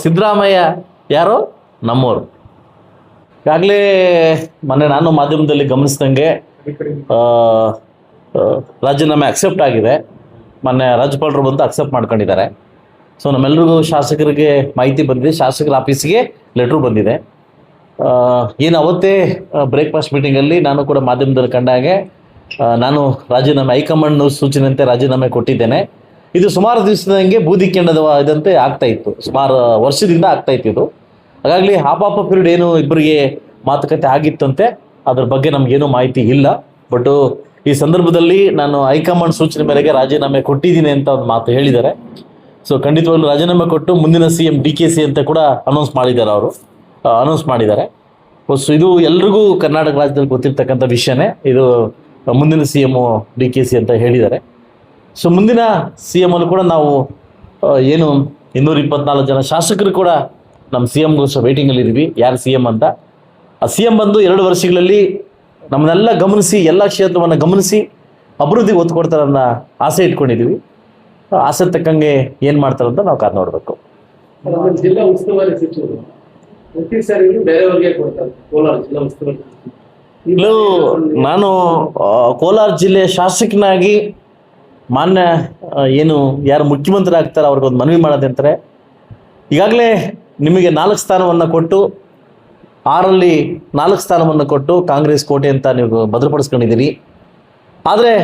ಸಿದ್ದರಾಮಯ್ಯ ಯಾರು? ನಮ್ಮವರು. ಈಗಾಗಲೇ ಮೊನ್ನೆ ನಾನು ಮಾಧ್ಯಮದಲ್ಲಿ ಗಮನಿಸಿದಂಗೆ ರಾಜೀನಾಮೆ ಅಕ್ಸೆಪ್ಟ್ ಆಗಿದೆ. ಮೊನ್ನೆ ರಾಜ್ಯಪಾಲರು ಬಂದು ಅಕ್ಸೆಪ್ಟ್ ಮಾಡ್ಕೊಂಡಿದ್ದಾರೆ. ಸೊ ನಮ್ಮೆಲ್ರಿಗೂ ಶಾಸಕರಿಗೆ ಮಾಹಿತಿ ಬಂದಿದೆ, ಶಾಸಕರ ಆಫೀಸಿಗೆ ಲೆಟ್ರು ಬಂದಿದೆ. ಏನು ಅವತ್ತೇ ಬ್ರೇಕ್ಫಾಸ್ಟ್ ಮೀಟಿಂಗಲ್ಲಿ ನಾನು ಕೂಡ ಮಾಧ್ಯಮದಲ್ಲಿ ಕಂಡಾಗೆ ನಾನು ರಾಜೀನಾಮೆ ಹೈಕಮಾಂಡ್ ಸೂಚನೆಯಂತೆ ರಾಜೀನಾಮೆ ಕೊಟ್ಟಿದ್ದೇನೆ. ಇದು ಸುಮಾರು ದಿವಸದಂಗೆ ಬೂದಿ ಕೆಂಡದ ಇದಂತೆ ಆಗ್ತಾ ಇತ್ತು, ಸುಮಾರು ವರ್ಷದಿಂದ ಆಗ್ತಾ ಇತ್ತು ಇದು. ಹಾಗಾಗಿ ಹಾಪಾಪ ಪೀರಿಯಡ್ ಏನು ಇಬ್ಬರಿಗೆ ಮಾತುಕತೆ ಆಗಿತ್ತಂತೆ, ಅದ್ರ ಬಗ್ಗೆ ನಮಗೇನು ಮಾಹಿತಿ ಇಲ್ಲ. ಬಟ್ ಈ ಸಂದರ್ಭದಲ್ಲಿ ನಾನು ಹೈಕಮಾಂಡ್ ಸೂಚನೆ ಮೇರೆಗೆ ರಾಜೀನಾಮೆ ಕೊಟ್ಟಿದ್ದೀನಿ ಅಂತ ಒಂದು ಮಾತು ಹೇಳಿದ್ದಾರೆ. ಸೊ ಖಂಡಿತವಾಗ್ಲೂ ರಾಜೀನಾಮೆ ಕೊಟ್ಟು ಮುಂದಿನ CM DKC ಅಂತ ಕೂಡ ಅನೌನ್ಸ್ ಮಾಡಿದ್ದಾರೆ. ಸೊ ಇದು ಎಲ್ರಿಗೂ ಕರ್ನಾಟಕ ರಾಜ್ಯದಲ್ಲಿ ಗೊತ್ತಿರ್ತಕ್ಕಂಥ ವಿಷಯನೇ. ಇದು ಮುಂದಿನ CM DKC ಅಂತ ಹೇಳಿದ್ದಾರೆ. ಸೊ ಮುಂದಿನ CM ಅಲ್ಲೂ ಕೂಡ ನಾವು ಏನು 224 ಜನ ಶಾಸಕರು ಕೂಡ ನಮ್ಮ CMಗೋಸ್ಕರ ವೇಟಿಂಗಲ್ಲಿ ಇದ್ದೀವಿ, ಯಾರು CM ಅಂತ. ಆ CM ಬಂದು 2 ವರ್ಷಗಳಲ್ಲಿ ನಮ್ಮನ್ನೆಲ್ಲ ಗಮನಿಸಿ, ಎಲ್ಲ ಕ್ಷೇತ್ರವನ್ನು ಗಮನಿಸಿ ಅಭಿವೃದ್ಧಿಗೆ ಒತ್ತು ಕೊಡ್ತಾರೆ ಅನ್ನೋ ಆಸೆ ಇಟ್ಕೊಂಡಿದ್ದೀವಿ. ಆಸೆ ತಕ್ಕಂಗೆ ಏನು ಮಾಡ್ತಾರೆ ಅಂತ ನಾವು ಕಾದು ನೋಡಬೇಕು. ಜಿಲ್ಲಾ ಉಸ್ತುವಾರಿ ಸಚಿವರು ಪ್ರತಿ ಸಾರಿ ಬೇರೆಯವರಿಗೆ ಕೊಡ್ತಾರೆ, ಕೋಲಾರ ಜಿಲ್ಲಾ ಉಸ್ತುವಾರಿ. ಇಲ್ಲೂ ನಾನು ಕೋಲಾರ ಜಿಲ್ಲೆಯ ಶಾಸಕನಾಗಿ ಮಾನ್ಯ ಏನು ಯಾರು ಮುಖ್ಯಮಂತ್ರಿ ಆಗ್ತಾರೆ ಅವ್ರಿಗೊಂದು ಮನವಿ ಮಾಡೋದಂತಾರೆ, ಈಗಾಗಲೇ ನಿಮಗೆ 4 ಸ್ಥಾನವನ್ನು ಕೊಟ್ಟು 6ರಲ್ಲಿ 4 ಸ್ಥಾನವನ್ನು ಕೊಟ್ಟು ಕಾಂಗ್ರೆಸ್ ಕೋಟೆ ಅಂತ ನೀವು ಭದ್ರಪಡಿಸ್ಕೊಂಡಿದ್ದೀರಿ. ಆದರೆ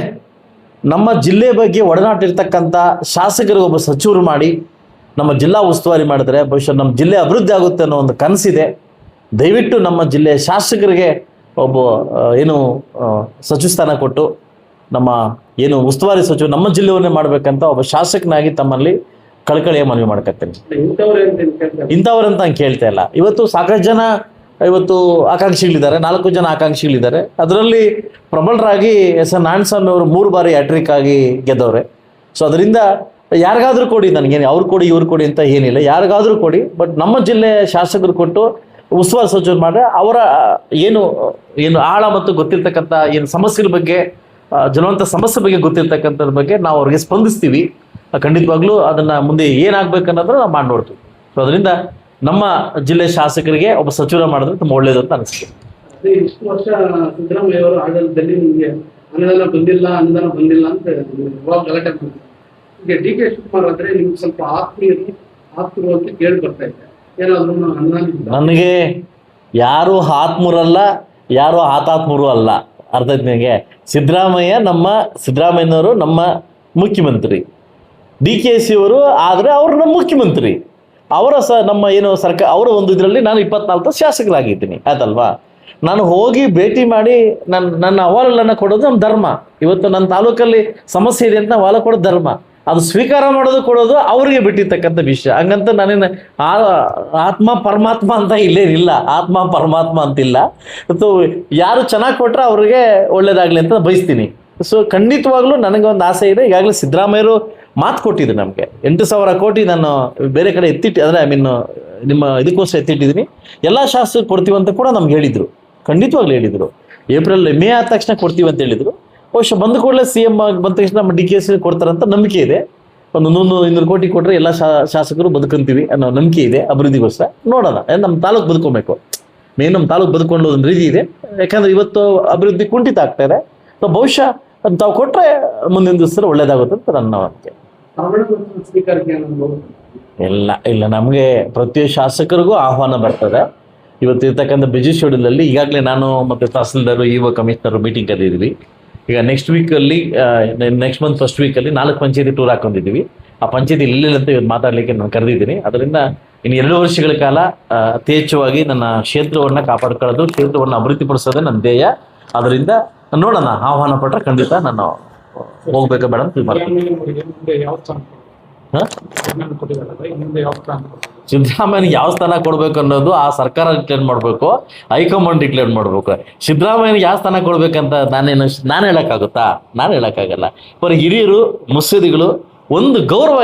ನಮ್ಮ ಜಿಲ್ಲೆ ಬಗ್ಗೆ ಒಡನಾಟ ಇರ್ತಕ್ಕಂಥ ಶಾಸಕರಿಗೆ ಒಬ್ಬ ಸಚಿವರು ಮಾಡಿ ನಮ್ಮ ಜಿಲ್ಲಾ ಉಸ್ತುವಾರಿ ಮಾಡಿದ್ರೆ ಬಹುಶಃ ನಮ್ಮ ಜಿಲ್ಲೆ ಅಭಿವೃದ್ಧಿ ಆಗುತ್ತೆ ಅನ್ನೋ ಒಂದು ಕನಸಿದೆ. ದಯವಿಟ್ಟು ನಮ್ಮ ಜಿಲ್ಲೆಯ ಶಾಸಕರಿಗೆ ಒಬ್ಬ ಏನು ಸಚಿವ ಸ್ಥಾನ ಕೊಟ್ಟು ನಮ್ಮ ಏನು ಉಸ್ತುವಾರಿ ಸಚಿವ ನಮ್ಮ ಜಿಲ್ಲೆಯನ್ನೇ ಮಾಡಬೇಕಂತ ಒಬ್ಬ ಶಾಸಕನಾಗಿ ತಮ್ಮಲ್ಲಿ ಕಳಕಳಿಯ ಮನವಿ ಮಾಡ್ಕೊತೇನೆ. ಇಂಥವ್ರಂತ ನಾನು ಕೇಳ್ತಾ ಇಲ್ಲ. ಇವತ್ತು ಸಾಕಷ್ಟು ಜನ ಆಕಾಂಕ್ಷಿಗಳಿದ್ದಾರೆ, 4 ಜನ ಆಕಾಂಕ್ಷಿಗಳಿದ್ದಾರೆ. ಅದರಲ್ಲಿ ಪ್ರಬಲರಾಗಿ SN ನಾರಾಯಣಸ್ವಾಮಿ ಅವರು 3 ಬಾರಿ ಹ್ಯಾಟ್ರಿಕ್ ಆಗಿ ಗೆದ್ದವ್ರೆ. ಸೊ ಅದರಿಂದ ಯಾರಿಗಾದ್ರೂ ಕೊಡಿ, ನನಗೇನು ಅವ್ರು ಕೊಡಿ ಇವ್ರು ಕೊಡಿ ಅಂತ ಏನಿಲ್ಲ, ಯಾರಿಗಾದ್ರೂ ಕೊಡಿ. ಬಟ್ ನಮ್ಮ ಜಿಲ್ಲೆ ಶಾಸಕರು ಕೊಟ್ಟು ಉಸ್ತುವಾರಿ ಸಚಿವರು ಮಾಡಿದ್ರೆ ಅವರ ಏನು ಆಳ ಮತ್ತು ಗೊತ್ತಿರ್ತಕ್ಕಂಥ ಏನು ಸಮಸ್ಯೆಗಳ ಬಗ್ಗೆ, ಜನವಂತ ಸಮಸ್ಯೆ ಬಗ್ಗೆ ಗೊತ್ತಿರ್ತಕ್ಕಂಥದ್ರ ಬಗ್ಗೆ ನಾವು ಅವ್ರಿಗೆ ಸ್ಪಂದಿಸ್ತೀವಿ. ಖಂಡಿತವಾಗ್ಲೂ ಅದನ್ನ ಮುಂದೆ ಏನಾಗ್ಬೇಕನ್ನೋದ್ರ ನಾವು ಮಾಡಿ ನೋಡ್ತೀವಿ. ಸೊ ಅದರಿಂದ ನಮ್ಮ ಜಿಲ್ಲೆ ಶಾಸಕರಿಗೆ ಒಬ್ಬ ಸಚಿವ ಮಾಡಿದ್ರೆ ತುಂಬ ಒಳ್ಳೇದು ಅಂತ ಅನಿಸ್ತದೆ. ಇಷ್ಟು ವರ್ಷ ಸಿದ್ದರಾಮಯ್ಯ ಅವರು ಆಡಳಿತದಲ್ಲಿ ನಿಮಗೆ ಅನುದಾನ ಬಂದಿಲ್ಲ ಅಂತ ಗಲಾಟೆ ಮಾಡ್ತಾರೆ. ಈಗ DK ಶಿವಕುಮಾರ್ ಆದ್ರೆ ನಿಮ್ಗೆ ಸ್ವಲ್ಪ ಆತ್ಮೀಯರು ಅಂತ ಕೇಳಿ ಬರ್ತಾ ಇದೆ. ಏನಾದ್ರು ನನಗೆ ಯಾರು ಆತ್ಮೂರಲ್ಲ, ಯಾರು ಆತಾತ್ಮರು ಅಲ್ಲ. ಅರ್ಥ ಆಯ್ತು ನನಗೆ. ಸಿದ್ದರಾಮಯ್ಯನವರು ನಮ್ಮ ಮುಖ್ಯಮಂತ್ರಿ, DKC ಅವರು ಆದರೆ ಅವರು ನಮ್ಮ ಮುಖ್ಯಮಂತ್ರಿ. ಅವರ ನಮ್ಮ ಏನು ಸರ್ಕಾರ ಅವರ ಒಂದು ಇದರಲ್ಲಿ ನಾನು 24 ಶಾಸಕರಾಗಿದ್ದೀನಿ, ಆಯ್ತಲ್ವಾ. ನಾನು ಹೋಗಿ ಭೇಟಿ ಮಾಡಿ ನನ್ನ ಅಹವಾಲನ್ನು ಕೊಡೋದು ನಮ್ಮ ಧರ್ಮ. ಇವತ್ತು ನನ್ನ ತಾಲೂಕಲ್ಲಿ ಸಮಸ್ಯೆ ಇದೆ ಅಂತ ಅಹವಾಲು ಕೊಡೋದು ಧರ್ಮ. ಅದು ಸ್ವೀಕಾರ ಕೊಡೋದು ಅವರಿಗೆ ಬಿಟ್ಟಿರ್ತಕ್ಕಂಥ ವಿಷಯ. ಹಂಗಂತ ನಾನೇನು ಆತ್ಮ ಪರಮಾತ್ಮ ಅಂತ ಇಲ್ಲೇನಿಲ್ಲ, ಆತ್ಮ ಪರಮಾತ್ಮ ಅಂತಿಲ್ಲ. ಮತ್ತು ಯಾರು ಚೆನ್ನಾಗಿ ಕೊಟ್ಟರೆ ಅವ್ರಿಗೆ ಒಳ್ಳೇದಾಗಲಿ ಅಂತ ಬಯಸ್ತೀನಿ. ಸೊ ಖಂಡಿತವಾಗ್ಲೂ ನನಗೆ ಒಂದು ಆಸೆ ಇದೆ. ಈಗಾಗಲೇ ಸಿದ್ದರಾಮಯ್ಯರು ಮಾತು ಕೊಟ್ಟಿದ್ರು ನಮಗೆ 8,000 ಕೋಟಿ ನಾನು ಬೇರೆ ಕಡೆ ಅಂದರೆ ನಿಮ್ಮ ಇದಕ್ಕೋಸ್ಕರ ಎತ್ತಿಟ್ಟಿದ್ದೀನಿ, ಎಲ್ಲ ಶಾಸಕರು ಕೊಡ್ತೀವಿ ಅಂತ ಕೂಡ ನಮ್ಗೆ ಹೇಳಿದರು. ಖಂಡಿತವಾಗ್ಲೂ ಹೇಳಿದರು. ಮೇ ಆದ ತಕ್ಷಣ ಕೊಡ್ತೀವಿ ಅಂತ ಹೇಳಿದರು. ಬಹುಶಃ ಬಂದ ಕೂಡಲೇ CM ಬಂದ ತಕ್ಷಣ ನಮ್ಮ DKC ಕೊಡ್ತಾರಂತ ನಂಬಿಕೆ ಇದೆ. ಒಂದು 100-200 ಕೋಟಿ ಕೊಟ್ಟರೆ ಎಲ್ಲ ಶಾಸಕರು ಬದುಕಂತೀವಿ ಅನ್ನೋ ನಂಬಿಕೆ ಇದೆ ಅಭಿವೃದ್ಧಿಗೋಸ್ಕರ. ನೋಡೋಣ, ನಮ್ಮ ತಾಲೂಕು ಬದುಕೋಬೇಕು. ನಮ್ಮ ತಾಲೂಕು ಬದುಕೊಂಡು ಒಂದು ರೀತಿ ಇದೆ. ಯಾಕಂದ್ರೆ ಇವತ್ತು ಅಭಿವೃದ್ಧಿ ಕುಂಠಿತ ಆಗ್ತಾ ಇದೆ. ಸೊ ಬಹುಶಃ ತಾವು ಕೊಟ್ಟರೆ ಮುಂದಿನ ದಿವಸ ಒಳ್ಳೇದಾಗುತ್ತೆ ಅಂತ ನನ್ನ ನಂಬಿಕೆ. ಇಲ್ಲ ನಮಗೆ ಪ್ರತಿಯೊಂದು ಶಾಸಕರಿಗೂ ಆಹ್ವಾನ ಬರ್ತದೆ. ಇವತ್ತು ಇರ್ತಕ್ಕಂಥ ಬಿಜಿ ಶೆಡ್ಯೂಲಲ್ಲಿ ಈಗಾಗಲೇ ನಾನು ಮತ್ತು ತಹಸೀಲ್ದಾರು EO ಕಮಿಷನರು ಮೀಟಿಂಗ್ ಕರೆದಿದ್ದೀವಿ. ಈಗ ನೆಕ್ಸ್ಟ್ ಮಂತ್ ಫಸ್ಟ್ ವೀಕಲ್ಲಿ 4 ಪಂಚಾಯತಿ ಟೂರ್ ಹಾಕೊಂಡಿದ್ದೀವಿ. ಆ ಪಂಚಾಯತಿ ಇಲ್ಲಿಲ್ಲಂತ ಇವತ್ತು ಮಾತಾಡಲಿಕ್ಕೆ ನಾನು ಕರೆದಿದ್ದೀನಿ. ಅದರಿಂದ ಇನ್ನು 2 ವರ್ಷಗಳ ಕಾಲ ಯಥೇಚ್ಛವಾಗಿ ನನ್ನ ಕ್ಷೇತ್ರವನ್ನು ಕಾಪಾಡ್ಕೊಳ್ಳೋದು, ಕ್ಷೇತ್ರವನ್ನು ಅಭಿವೃದ್ಧಿಪಡಿಸೋದೇ ನನ್ನ ಧ್ಯೇಯ. ಅದರಿಂದ ನೋಡೋಣ, ಆಹ್ವಾನ ಪಟ್ಟರೆ ಖಂಡಿತ ನಾನು ಹೋಗ್ಬೇಕಾ ಬೇಡ ಅಂತ ಸಿದ್ದರಾಮಯ್ಯನಿಗೆ ಯಾವ ಸ್ಥಾನ ಕೊಡ್ಬೇಕು ಅನ್ನೋದು ಆ ಸರ್ಕಾರ ಡಿಕ್ಲೇರ್ ಮಾಡಬೇಕು, ಹೈಕಮಾಂಡ್ ಡಿಕ್ಲೇರ್ ಮಾಡಬೇಕು. ಸಿದ್ದರಾಮಯ್ಯನಿಗೆ ಯಾವ ಸ್ಥಾನ ಕೊಡ್ಬೇಕಂತ ನಾನು ಹೇಳೋಕ್ಕಾಗುತ್ತಾ? ನಾನು ಹೇಳೋಕ್ಕಾಗಲ್ಲ. ಬರೀ ಹಿರಿಯರು, ಮುತ್ಸದಿಗಳು, ಒಂದು ಗೌರವ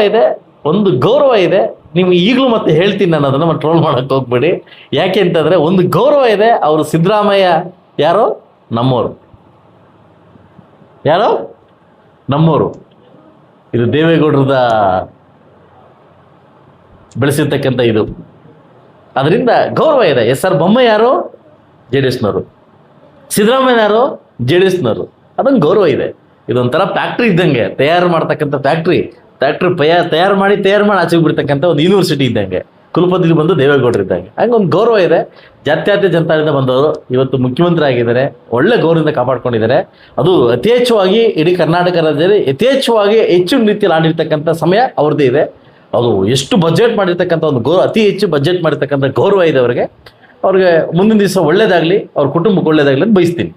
ಇದೆ. ನೀವು ಈಗಲೂ ಮತ್ತೆ ಹೇಳ್ತೀನಿ, ನಾನು ಅದನ್ನು ಟ್ರೋಲ್ ಮಾಡೋಕ್ಕೆ ಹೋಗ್ಬೇಡಿ. ಯಾಕೆ ಅಂತಂದರೆ ಒಂದು ಗೌರವ ಇದೆ. ಅವರು ಸಿದ್ದರಾಮಯ್ಯ ಯಾರು? ನಮ್ಮವರು. ಇದು ದೇವೇಗೌಡರದ ಬೆಳೆಸಿರ್ತಕ್ಕಂಥ ಇದು. ಅದರಿಂದ ಗೌರವ ಇದೆ. SR ಬೊಮ್ಮಾಯಿ ಯಾರು? JDSನವರು. ಸಿದ್ದರಾಮಯ್ಯ ಯಾರು? JDSನವರು. ಅದೊಂದು ಗೌರವ ಇದೆ. ಇದೊಂಥರ ಫ್ಯಾಕ್ಟ್ರಿ ಇದ್ದಂಗೆ, ತಯಾರು ಮಾಡ್ತಕ್ಕಂಥ ಫ್ಯಾಕ್ಟ್ರಿ ತಯಾರು ಮಾಡಿ ಆಚೆಗೆ ಬಿಡ್ತಕ್ಕಂಥ ಒಂದು ಯೂನಿವರ್ಸಿಟಿ ಇದ್ದಂಗೆ, ಕುಲಪತಿ ಬಂದು ದೇವೇಗೌಡರು ಇದ್ದಂಗೆ. ಹಂಗೆ ಒಂದು ಗೌರವ ಇದೆ. ಜಾತ್ಯತೀತ ಜನತಾದಿಂದ ಬಂದವರು ಇವತ್ತು ಮುಖ್ಯಮಂತ್ರಿ ಆಗಿದ್ದಾರೆ, ಒಳ್ಳೆ ಗೌರವದಿಂದ ಕಾಪಾಡ್ಕೊಂಡಿದ್ದಾರೆ. ಅದು ಅತಿ ಹೆಚ್ಚುವಾಗಿ ಇಡೀ ಕರ್ನಾಟಕ ರಾಜ್ಯದಲ್ಲಿ ಹೆಚ್ಚು ರೀತಿಯಲ್ಲಿ ಆಡಿರ್ತಕ್ಕಂಥ ಸಮಯ ಅವ್ರದ್ದೇ ಇದೆ. ಅದು ಎಷ್ಟು ಬಜೆಟ್ ಮಾಡಿರ್ತಕ್ಕಂಥ ಒಂದು ಅತಿ ಹೆಚ್ಚು ಬಜೆಟ್ ಮಾಡಿರ್ತಕ್ಕಂಥ ಗೌರವ ಇದೆ ಅವ್ರಿಗೆ ಮುಂದಿನ ದಿವಸ ಒಳ್ಳೇದಾಗಲಿ, ಅವ್ರ ಕುಟುಂಬಕ್ಕೆ ಒಳ್ಳೇದಾಗಲಿ ಅಂತ ಬಯಸ್ತೀನಿ.